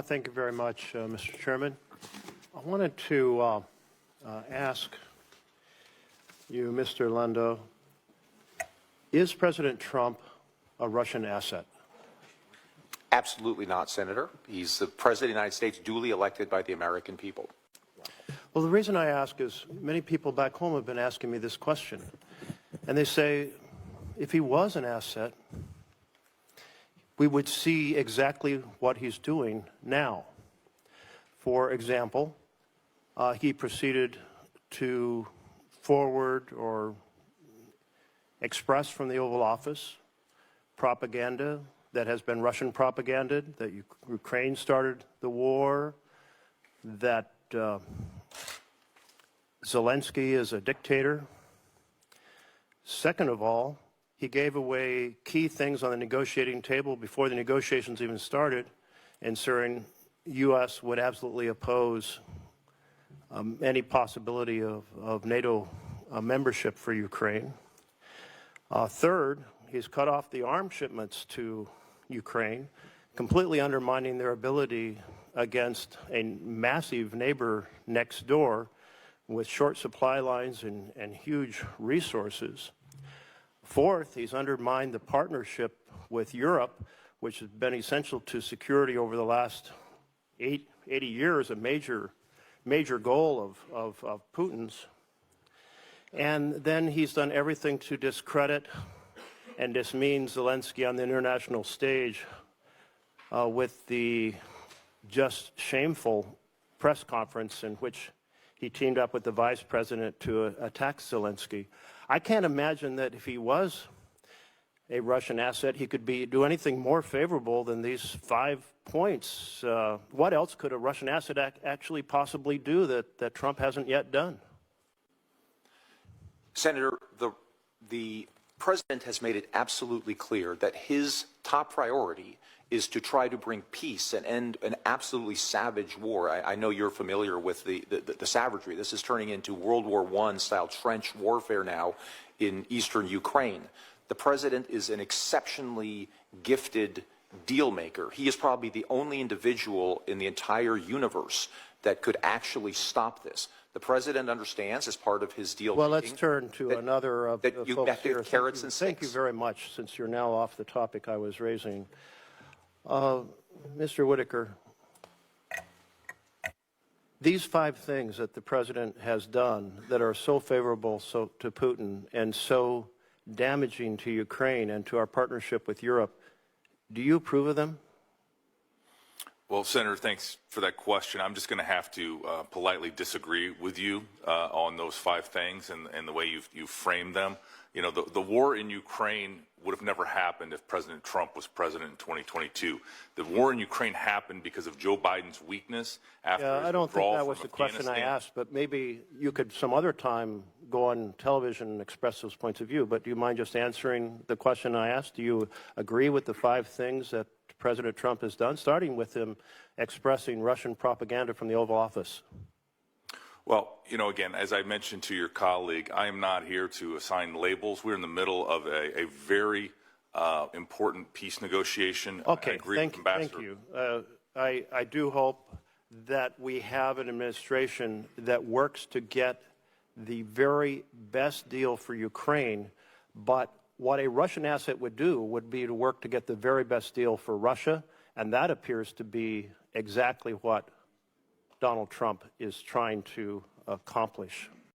Thank you very much, Mr. Chairman. I wanted to ask you, Mr. Lando, is President Trump a Russian asset? Absolutely not, Senator. He's the President of the United States, duly elected by the American people. Well, the reason I ask is many people back home have been asking me this question. And they say, if he was an asset, we would see exactly what he's doing now. For example, he proceeded to forward or express from the Oval Office propaganda that has been Russian propaganda, that Ukraine started the war, that Zelensky is a dictator. Second of all, he gave away key things on the negotiating table before the negotiations even started, ensuring U.S. would absolutely oppose any possibility of NATO membership for Ukraine. Third, he's cut off the arms shipments to Ukraine, completely undermining their ability against a massive neighbor next door with short supply lines and huge resources. Fourth, he's undermined the partnership with Europe, which has been essential to security over the last 80 years, a major goal of Putin's. And then he's done everything to discredit and dismean Zelensky on the international stage with the just shameful press conference in which he teamed up with the vice president to attack Zelensky. I can't imagine that if he was a Russian asset, he could do anything more favorable than these 5 points. What else could a Russian asset actually possibly do that Trump hasn't yet done? Senator, the president has made it absolutely clear that his top priority is to try to bring peace and end an absolutely savage war. I know you're familiar with the savagery. This is turning into World War I-style trench warfare now in eastern Ukraine. The president is an exceptionally gifted deal maker. He is probably the only individual in the entire universe that could actually stop this. The president understands, as part of his deal well, making, let's turn to another of the folks here. Carrots and sticks. Thank you very much, since you're now off the topic I was raising. Mr. Whitaker, these 5 things that the president has done that are so favorable to Putin and so damaging to Ukraine and to our partnership with Europe, do you approve of them? Well, Senator, thanks for that question. I'm just going to have to politely disagree with you on those 5 things and the way you've framed them. You know, the war in Ukraine would have never happened if President Trump was president in 2022. The war in Ukraine happened because of Joe Biden's weakness after his I don't think that was the Afghanistan. question I asked, but maybe you could some other time go on television and express those points of view. But do you mind just answering the question I asked? Do you agree with the 5 things that President Trump has done, starting with him expressing Russian propaganda from the Oval Office? Well, you know, again, as I mentioned to your colleague, I am not here to assign labels. We're in the middle of a very important peace negotiation. Okay, thank you. I do hope that we have an administration that works to get the very best deal for Ukraine, but what a Russian asset would do would be to work to get the very best deal for Russia, and that appears to be exactly what Donald Trump is trying to accomplish.